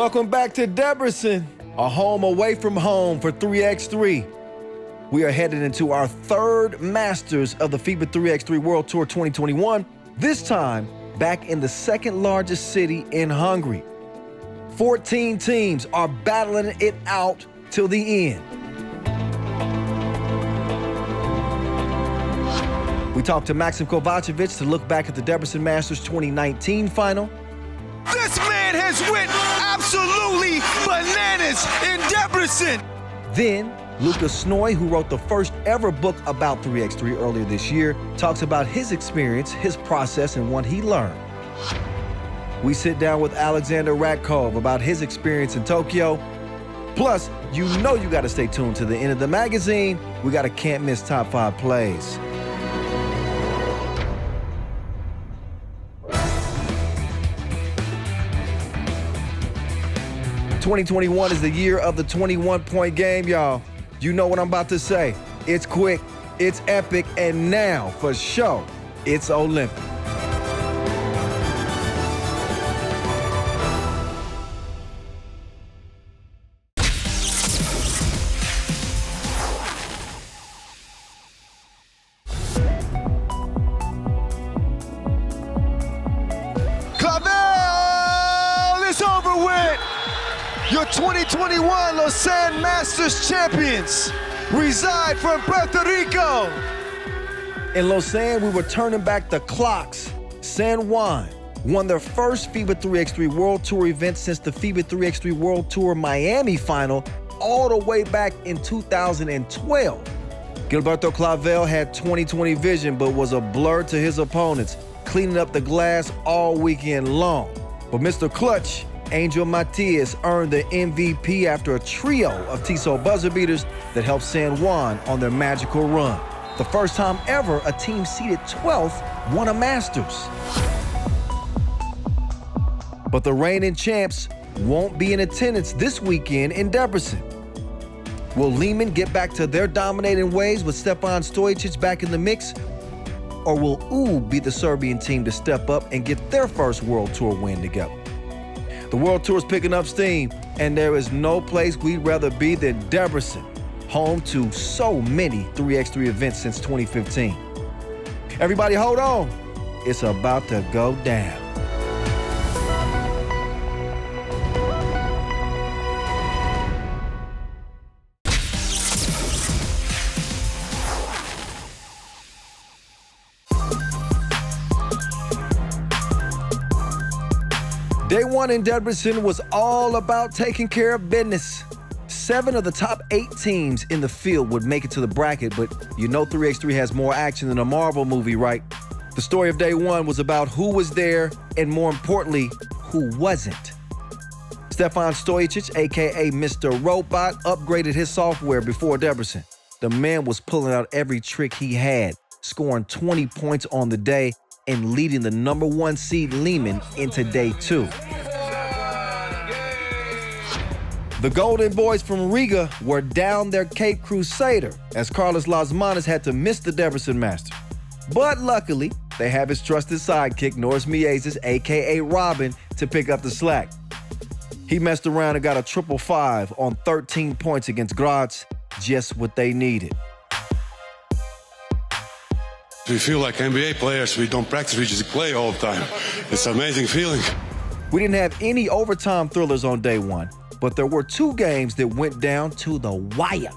Welcome back to Debrecen, a home away from home for 3x3. We are headed into our third Masters of the FIBA 3x3 World Tour 2021, this time back in the second largest city in Hungary. 14 teams are battling it out till the end. We talked to Maksim Kovacevic to look back at the Debrecen Masters 2019 final. This man has went absolutely bananas in Debrecen. Then, Lucas Snoy, who wrote the first ever book about 3x3 earlier this year, talks about his experience, his process, and what he learned. We sit down with Aleksandar Ratkov about his experience in Tokyo. Plus, you know you got to stay tuned to the end of the magazine. We got a can't miss top 5 plays. '21 is the year of the 21-point game, y'all. You know what I'm about to say. It's quick, it's epic, and now, for sure, it's Olympic. It's over with. Your 2021 Debrecen Masters champions reside from Puerto Rico. In Lausanne, we were turning back the clocks. San Juan won their first FIBA 3x3 World Tour event since the FIBA 3x3 World Tour Miami final all the way back in 2012. Gilberto Clavel had 20/20 vision but was a blur to his opponents, cleaning up the glass all weekend long. But Mr. Clutch, Angel Matias, earned the MVP after a trio of Tissot buzzer beaters that helped San Juan on their magical run. The first time ever a team seeded 12th won a Masters. But the reigning champs won't be in attendance this weekend in Debrecen. Will Lehman get back to their dominating ways with Stefan Stojic back in the mix? Or will U be the Serbian team to step up and get their first World Tour win together? The World Tour is picking up steam, and there is no place we'd rather be than Debrecen, home to so many 3x3 events since 2015. Everybody hold on. It's about to go down. Day one in Debrecen was all about taking care of business. 7 of the top 8 teams in the field would make it to the bracket, but you know 3x3 has more action than a Marvel movie, right? The story of day one was about who was there and, more importantly, who wasn't. Stefan Stojic, aka Mr. Robot, upgraded his software before Debrecen. The man was pulling out every trick he had, scoring 20 points on the day and leading the number 1 seed Lehman into day 2. The Golden Boys from Riga were down their Cape Crusader as Carlos Lasmanis had to miss the Debrecen Masters. But luckily, they have his trusted sidekick, Norris Miezes, aka Robin, to pick up the slack. He messed around and got a 555 on 13 points against Graz, just what they needed. We feel like NBA players. We don't practice, we just play all the time. It's an amazing feeling. We didn't have any overtime thrillers on day one, but there were 2 games that went down to the wire.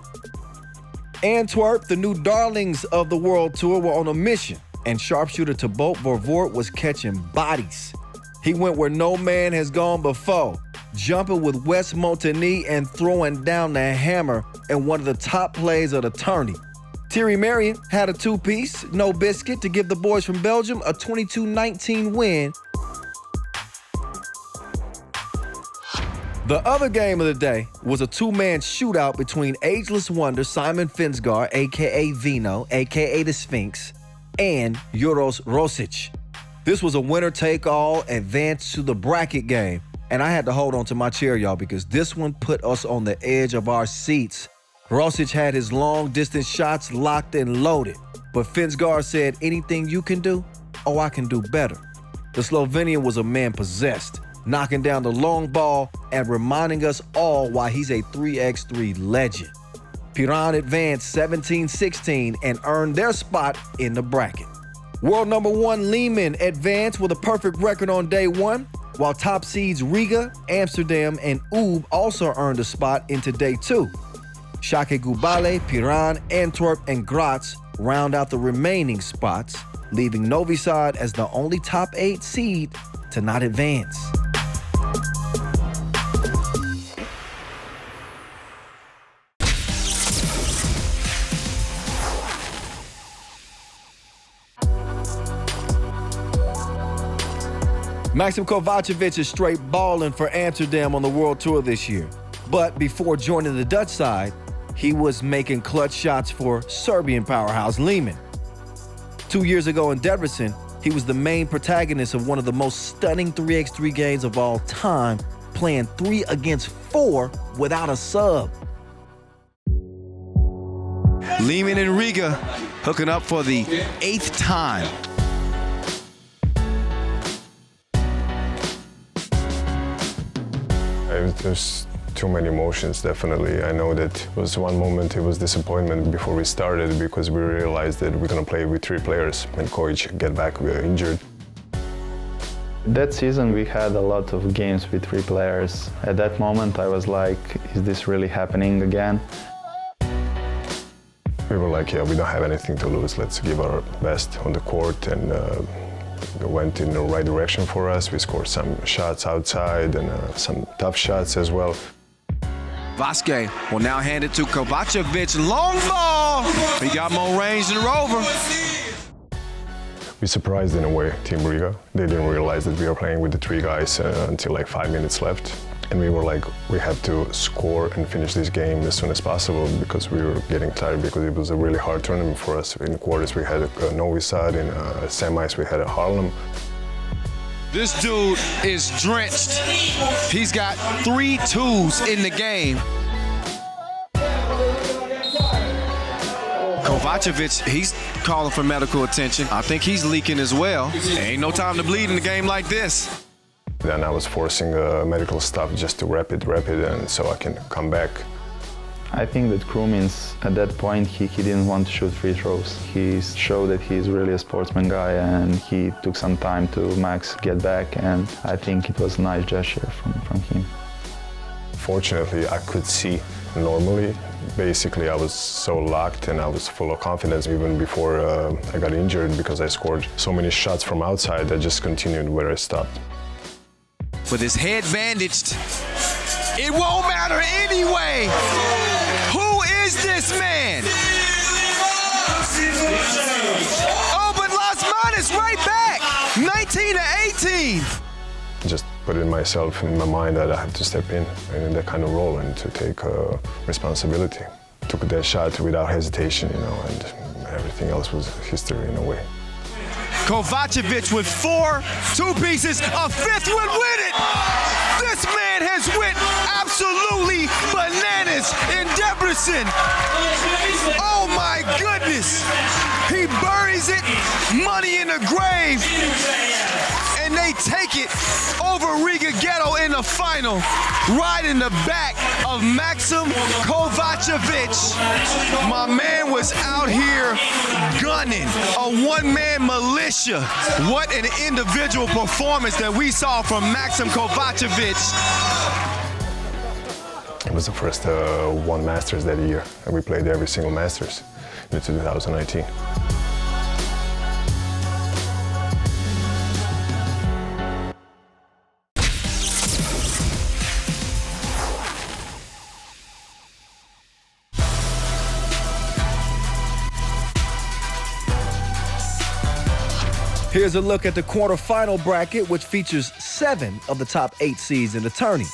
Antwerp, the new darlings of the World Tour, were on a mission, and sharpshooter Thibaut Vervoort was catching bodies. He went where no man has gone before, jumping with Wes Montagny and throwing down the hammer in one of the top plays of the tourney. Thierry Marion had a 2-piece, no biscuit, to give the boys from Belgium a 22-19 win. The other game of the day was a 2-man shootout between ageless wonder Simon Finsgar, aka Vino, aka the Sphinx, and Uros Rosic. This was a winner-take-all advance to the bracket game, and I had to hold on to my chair, y'all, because this one put us on the edge of our seats. Rosic had his long-distance shots locked and loaded, but Finsgar said, anything you can do, oh, I can do better. The Slovenian was a man possessed. knocking down the long ball and reminding us all why he's a 3x3 legend. Piran advanced 17-16 and earned their spot in the bracket. World number 1 Lehman advanced with a perfect record on day 1, while top seeds Riga, Amsterdam, and Ub also earned a spot into day 2. Shake Gubale, Piran, Antwerp, and Graz round out the remaining spots, leaving Novi Sad as the only top 8 seed to not advance. Maksim Kovacevic is straight balling for Amsterdam on the World Tour this year. But before joining the Dutch side, he was making clutch shots for Serbian powerhouse Lehman. 2 years ago in Debrecen, he was the main protagonist of one of the most stunning 3x3 games of all time, playing 3 against 4 without a sub. Lehman and Riga hooking up for the 8th time. There's too many emotions, definitely. I know that it was one moment, it was disappointment before we started because we realized that we're going to play with 3 players and Kojic get back injured. That season we had a lot of games with 3 players. At that moment I was like, is this really happening again? We were like, yeah, we don't have anything to lose. Let's give our best on the court, and it went in the right direction for us. We scored some shots outside and some tough shots as well. Vasquez will now hand it to Kovacevic. Long ball. He got more range than Rover. We surprised in a way Team Riga. They didn't realize that we were playing with the 3 guys until like 5 minutes left. And we were like, we have to score and finish this game as soon as possible because we were getting tired because it was a really hard tournament for us. In quarters we had Novi Sad, in semis we had a Harlem. This dude is drenched. He's got 3 twos in the game. Kovacevic, he's calling for medical attention. I think he's leaking as well. Ain't no time to bleed in a game like this. Then I was forcing medical stuff just to wrap it, and so I can come back. I think that Krumins, at that point, he didn't want to shoot free throws. He showed that he's really a sportsman guy, and he took some time to Max get back, and I think it was a nice gesture from him. Fortunately, I could see normally. Basically, I was so locked and I was full of confidence even before I got injured because I scored so many shots from outside. I just continued where I stopped. With his head bandaged, it won't matter anyway. Who is this man? Oh, but Las Manas right back, 19-18. Just put it myself in my mind that I have to step in that kind of role and to take responsibility. Took that shot without hesitation, and everything else was history in a way. Kovacevic with 4 two-pieces, a 5th one with it. This man has went absolutely bananas in Debrecen. Oh my goodness. He buries it, money in the grave. And they take it over Riga Ghetto in the final, right in the back of Maksim Kovacevic. My man was out here gunning, a one-man militia. What an individual performance that we saw from Maksim Kovacevic. It was the first 1 Masters that year, and we played every single Masters in 2019. Here's a look at the quarterfinal bracket, which features 7 of the top 8 seeds in the tourney.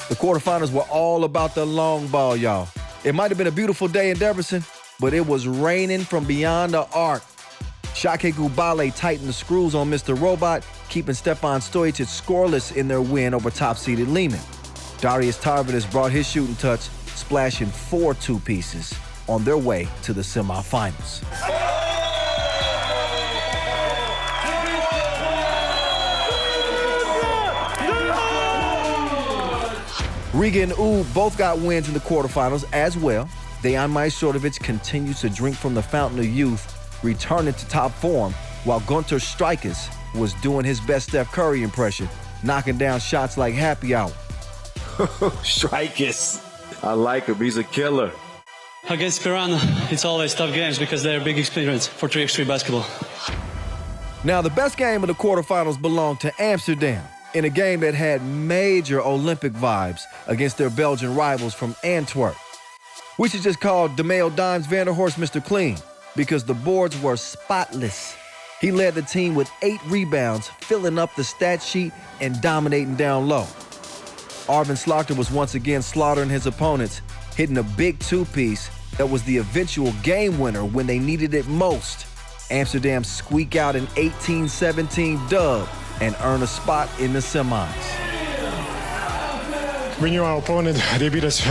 The quarterfinals were all about the long ball, y'all. It might have been a beautiful day in Debrecen, but it was raining from beyond the arc. Shake Gubale tightened the screws on Mr. Robot, keeping Stefan Stojic scoreless in their win over top-seeded Lehman. Darius Tarvidas brought his shooting touch, splashing 4 two-pieces on their way to the semifinals. Riga and Ub both got wins in the quarterfinals as well. Dejan Majstorovic continues to drink from the fountain of youth, returning to top form, while Gunter Strikers was doing his best Steph Curry impression, knocking down shots like happy hour. Strikers. I like him. He's a killer. Against Piranha, it's always tough games because they're a big experience for 3x3 basketball. Now, the best game of the quarterfinals belonged to Amsterdam in a game that had major Olympic vibes against their Belgian rivals from Antwerp. We should just call DeMeo Dimes Vanderhorst Mr. Clean because the boards were spotless. He led the team with 8 rebounds, filling up the stat sheet and dominating down low. Arvin Slaughter was once again slaughtering his opponents, hitting a big two-piece that was the eventual game winner when they needed it most. Amsterdam squeak out an 18-17 dub and earn a spot in the semis. We knew our opponent. They beat us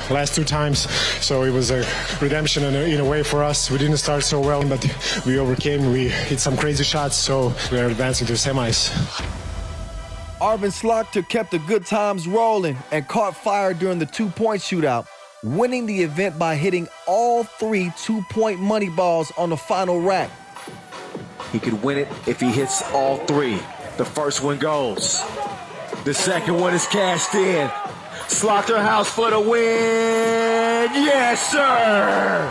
last 2 times, so it was a redemption in a way for us. We didn't start so well, but we overcame. We hit some crazy shots, so we are advancing to semis. Arvin Slaughter kept the good times rolling and caught fire during the 2-point shootout, winning the event by hitting all 3 2-point money balls on the final rack. He could win it if he hits all 3. The first one goes. The second one is cashed in. Slaughterhouse for the win. Yes, sir.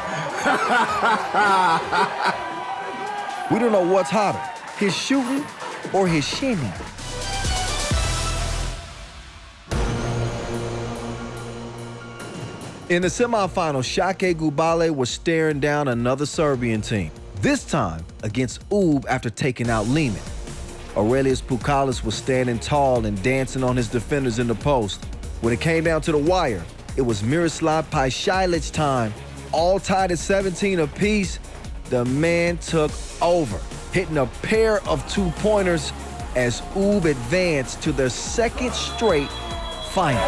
We don't know what's hotter, his shooting or his shinny. In the semifinals, Shake Gubale was staring down another Serbian team, this time against Ub after taking out Lehman. Aurelius Pukalis was standing tall and dancing on his defenders in the post. When it came down to the wire, it was Miroslav Pajšajlic's time. All tied at 17 apiece, the man took over, hitting a pair of 2-pointers as Ub advanced to their second straight final.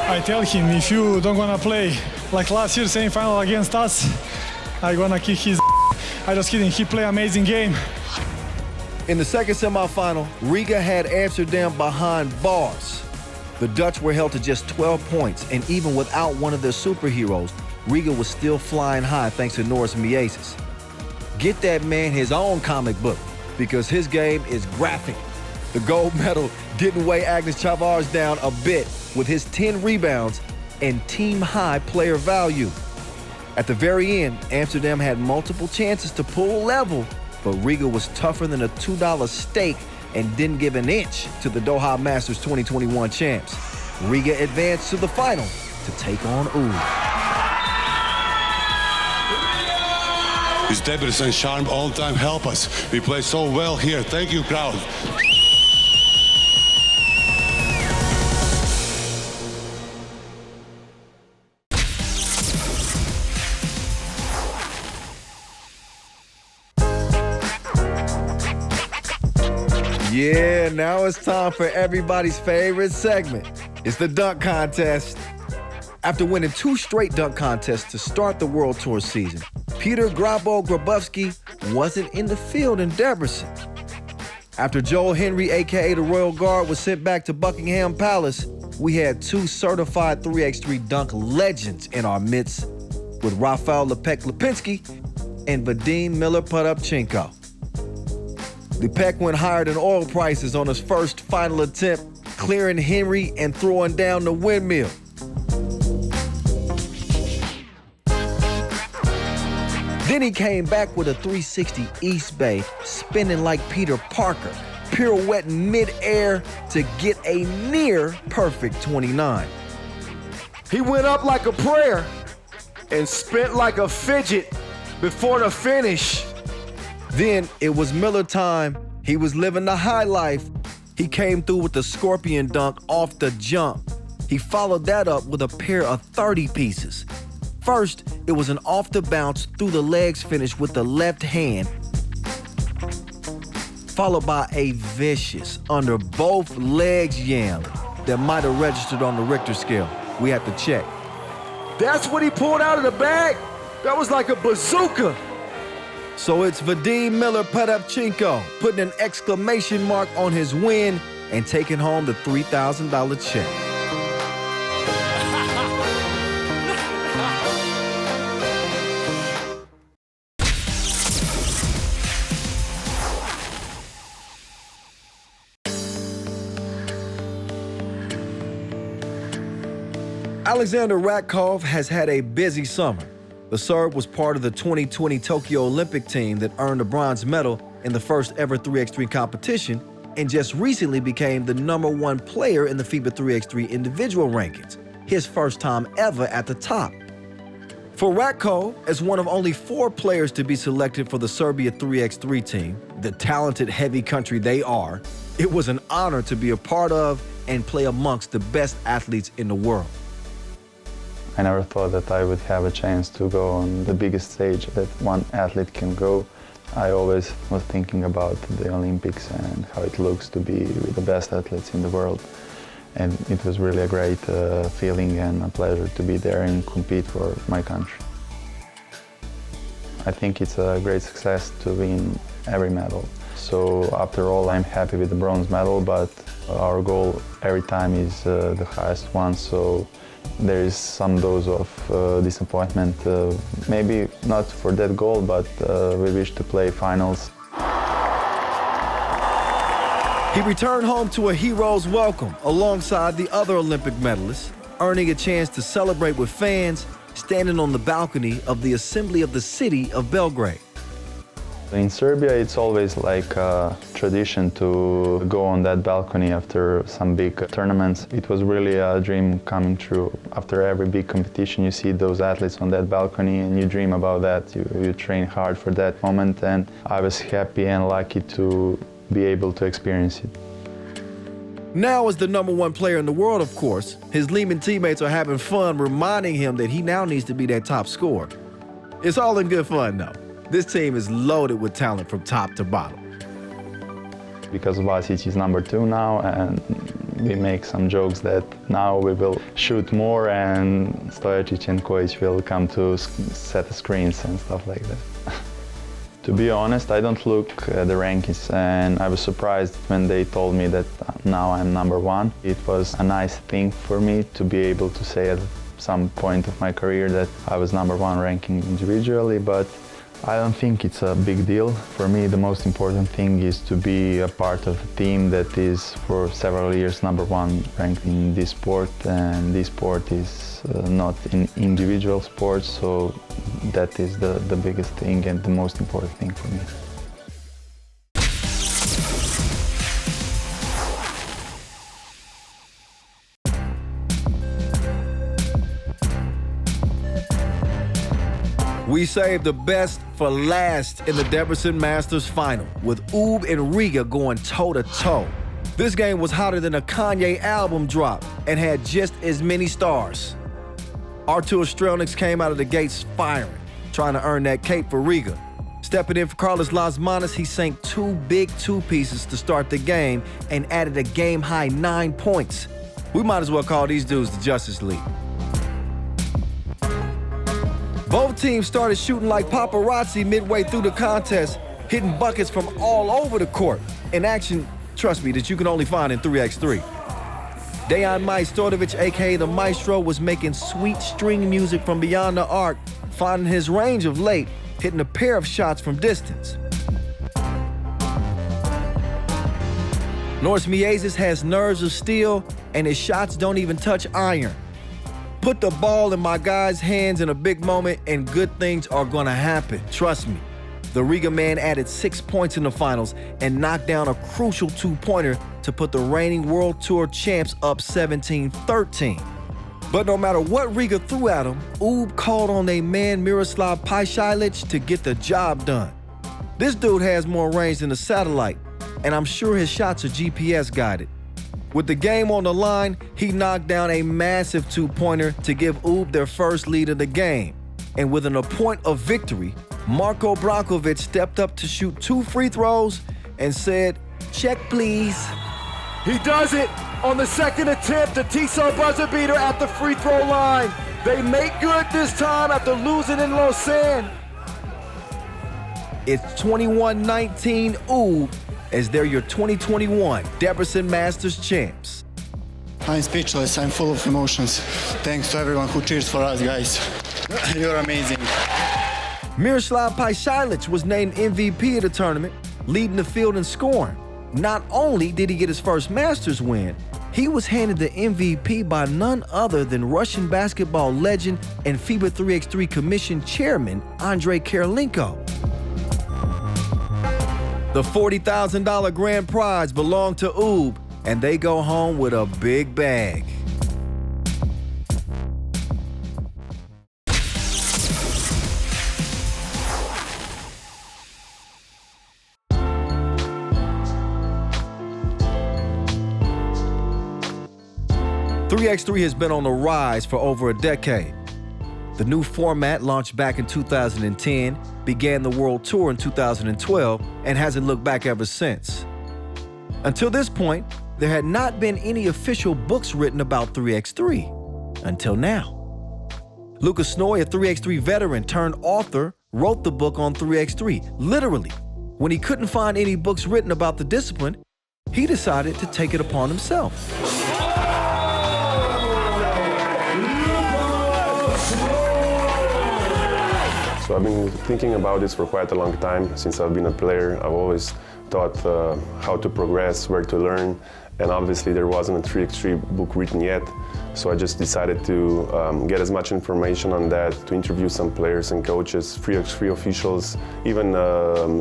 I tell him, if you don't gonna play like last year semi-final against us, I gonna kick his. I just kidding, he play amazing game. In the second semifinal, Riga had Amsterdam behind bars. The Dutch were held to just 12 points, and even without one of their superheroes, Riga was still flying high thanks to Norris Miasis. Get that man his own comic book, because his game is graphic. The gold medal didn't weigh Agnes Chavars down a bit with his 10 rebounds and team-high player value. At the very end, Amsterdam had multiple chances to pull level, but Riga was tougher than a $2 steak and didn't give an inch to the Doha Masters 2021 champs. Riga advanced to the final to take on Ub. His Debrecen charm all the time help us. We play so well here. Thank you, crowd. Yeah, now it's time for everybody's favorite segment. It's the dunk contest. After winning 2 straight dunk contests to start the World Tour season, Peter Grabowski wasn't in the field in Debrecen. After Joel Henry, a.k.a. the Royal Guard, was sent back to Buckingham Palace, we had 2 certified 3x3 dunk legends in our midst with Rafael Lepek-Lipinski and Vadim Miller-Potapchenko. Lepek went higher than oil prices on his first final attempt, clearing Henry and throwing down the windmill. Then he came back with a 360 East Bay, spinning like Peter Parker, pirouetting mid-air to get a near-perfect 29. He went up like a prayer and spent like a fidget before the finish. Then it was Miller time. He was living the high life. He came through with the scorpion dunk off the jump. He followed that up with a pair of 30 pieces. First, it was an off the bounce through the legs finish with the left hand, followed by a vicious under both legs yam that might have registered on the Richter scale. We have to check. That's what he pulled out of the bag? That was like a bazooka. So it's Vadim Miller-Potapchenko putting an exclamation mark on his win and taking home the $3,000 check. Aleksandar Ratkov has had a busy summer. The Serb was part of the 2020 Tokyo Olympic team that earned a bronze medal in the first ever 3x3 competition and just recently became the #1 player in the FIBA 3x3 individual rankings, his first time ever at the top. For Ratkov, as one of only 4 players to be selected for the Serbia 3x3 team, the talented heavy country they are, it was an honor to be a part of and play amongst the best athletes in the world. I never thought that I would have a chance to go on the biggest stage that one athlete can go. I always was thinking about the Olympics and how it looks to be with the best athletes in the world. And it was really a great feeling and a pleasure to be there and compete for my country. I think it's a great success to win every medal. So after all, I'm happy with the bronze medal, but our goal every time is the highest one. So there is some dose of disappointment, maybe not for that goal, but we wish to play finals. He returned home to a hero's welcome alongside the other Olympic medalists, earning a chance to celebrate with fans standing on the balcony of the Assembly of the City of Belgrade. In Serbia, it's always like a tradition to go on that balcony after some big tournaments. It was really a dream coming true. After every big competition, you see those athletes on that balcony and you dream about that. You train hard for that moment, and I was happy and lucky to be able to experience it. Now, as the #1 player in the world, of course, his Lehman teammates are having fun reminding him that he now needs to be that top scorer. It's all in good fun, though. This team is loaded with talent from top to bottom. Because Kovacevic is #2 now, and we make some jokes that now we will shoot more and Stojacic and Kojic will come to set the screens and stuff like that. To be honest, I don't look at the rankings, and I was surprised when they told me that now I'm #1. It was a nice thing for me to be able to say at some point of my career that I was #1 ranking individually, but I don't think it's a big deal. For me, the most important thing is to be a part of a team that is for several years #1 ranked in this sport, and this sport is not an individual sport, so that is the biggest thing and the most important thing for me. We saved the best for last in the Debrecen Masters final, with Ub and Riga going toe-to-toe. This game was hotter than a Kanye album drop and had just as many stars. Our two Australians came out of the gates firing, trying to earn that cape for Riga. Stepping in for Carlos Lasmanis, he sank 2 big two-pieces to start the game and added a game-high 9 points. We might as well call these dudes the Justice League. Both teams started shooting like paparazzi midway through the contest, hitting buckets from all over the court. An action, trust me, that you can only find in 3x3. Dejan Majstorovic, a.k.a. the Maestro, was making sweet string music from beyond the arc, finding his range of late, hitting a pair of shots from distance. Norris Miezis has nerves of steel, and his shots don't even touch iron. Put the ball in my guy's hands in a big moment, and good things are gonna happen, trust me. The Riga man added 6 points in the finals and knocked down a crucial 2-pointer to put the reigning World Tour champs up 17-13. But no matter what Riga threw at him, Ub called on their man Miroslav Pajcilic to get the job done. This dude has more range than a satellite, and I'm sure his shots are GPS guided. With the game on the line, he knocked down a massive 2-pointer to give Ub their first lead of the game. And within a point of victory, Marko Brankovic stepped up to shoot 2 free throws and said, "Check, please." He does it on the second attempt, the Tissot buzzer beater at the free throw line. They make good this time after losing in Lausanne. It's 21-19 Ub, as they're your 2021 Debrecen Masters champs. I'm speechless. I'm full of emotions. Thanks to everyone who cheers for us, guys. You're amazing. Miroslav Pajsilic was named MVP of the tournament, leading the field in scoring. Not only did he get his first Masters win, he was handed the MVP by none other than Russian basketball legend and FIBA 3x3 Commission Chairman Andrei Kirilenko. The $40,000 grand prize belonged to Ub, and they go home with a big bag. .3x3 has been on the rise for over a decade. The new format launched back in 2010, began the World Tour in 2012, and hasn't looked back ever since. Until this point, there had not been any official books written about 3x3, until now. Lucas Snoy, a 3x3 veteran turned author, wrote the book on 3x3. Literally, when he couldn't find any books written about the discipline, he decided to take it upon himself. So I've been thinking about this for quite a long time. Since I've been a player, I've always thought how to progress, where to learn, and obviously there wasn't a 3x3 book written yet. So I just decided to get as much information on that, to interview some players and coaches, 3x3 officials, even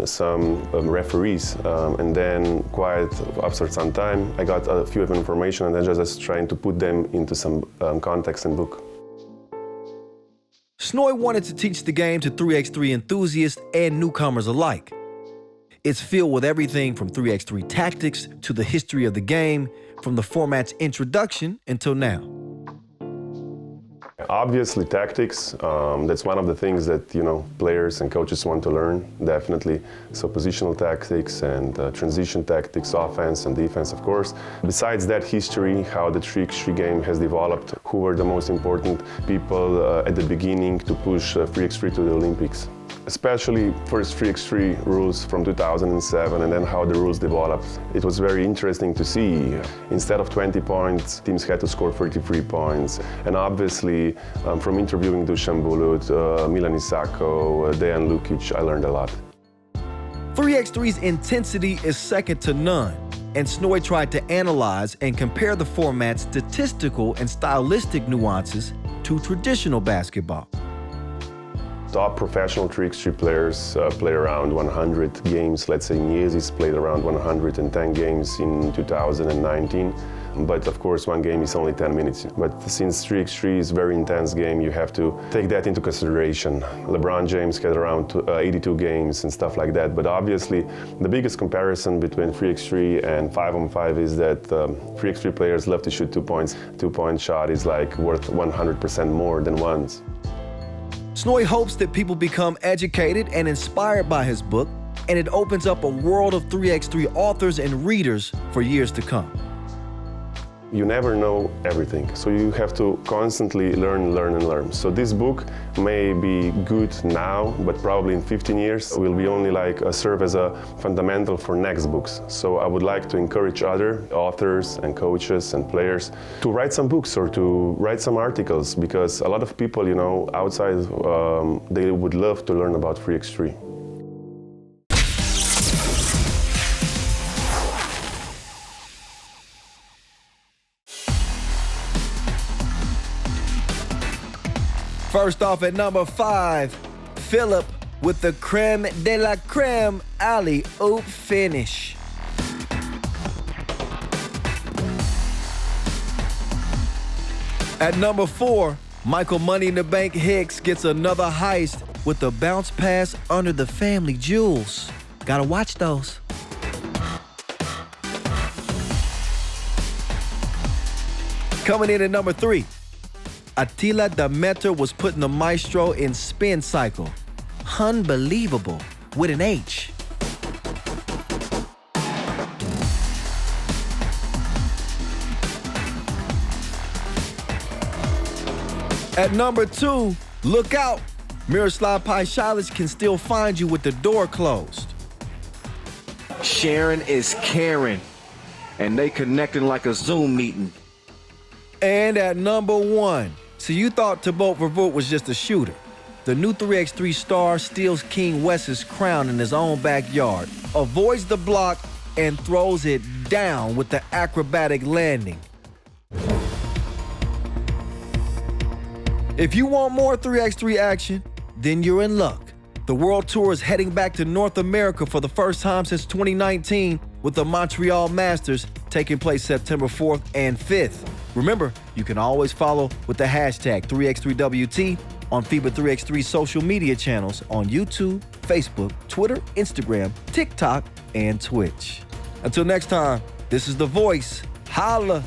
some referees. And then quite after some time, I got a few of information and then just trying to put them into some context and book. Snoy wanted to teach the game to 3x3 enthusiasts and newcomers alike. It's filled with everything from 3x3 tactics to the history of the game, from the format's introduction until now. Obviously tactics, that's one of the things that players and coaches want to learn, definitely. So positional tactics and transition tactics, offense and defense, of course. Besides that, history, how the 3x3 game has developed, who were the most important people at the beginning to push 3x3 to the Olympics. Especially first 3x3 rules from 2007 and then how the rules developed. It was very interesting to see. Instead of 20 points, teams had to score 33 points. And obviously, from interviewing Dusan Bulut, Milan Isako, Dejan Lukic, I learned a lot. 3x3's intensity is second to none, and Snoy tried to analyze and compare the format's statistical and stylistic nuances to traditional basketball. Top professional 3x3 players play around 100 games. Let's say Niezis played around 110 games in 2019. But of course, one game is only 10 minutes. But since 3x3 is a very intense game, you have to take that into consideration. LeBron James had around 82 games and stuff like that. But obviously, the biggest comparison between 3x3 and 5-on-5 is that 3x3 players love to shoot 2 points. 2-point shot is like worth 100% more than one's. Snoy hopes that people become educated and inspired by his book, and it opens up a world of 3x3 authors and readers for years to come. You never know everything, so you have to constantly learn. So this book may be good now, but probably in 15 years will be only serve as a fundamental for next books. So I would like to encourage other authors and coaches and players to write some books or to write some articles, because a lot of people, outside, they would love to learn about 3x3. First off at number 5, Philip with the creme de la creme alley-oop finish. At number 4, Michael Money in the Bank Hicks gets another heist with a bounce pass under the family jewels. Gotta watch those. Coming in at number 3, Attila Demeter was putting the maestro in spin cycle. Unbelievable, with an H. At number 2, look out. Miroslav Pajsilic can still find you with the door closed. Sharon is Karen, and they connecting like a Zoom meeting. And at number 1, so you thought Thibaut Vervoort was just a shooter. The new 3x3 star steals King West's crown in his own backyard, avoids the block, and throws it down with the acrobatic landing. If you want more 3x3 action, then you're in luck. The World Tour is heading back to North America for the first time since 2019 with the Montreal Masters taking place September 4th and 5th. Remember, you can always follow with the hashtag 3x3WT on FIBA 3x3 social media channels on YouTube, Facebook, Twitter, Instagram, TikTok, and Twitch. Until next time, this is The Voice. Holla!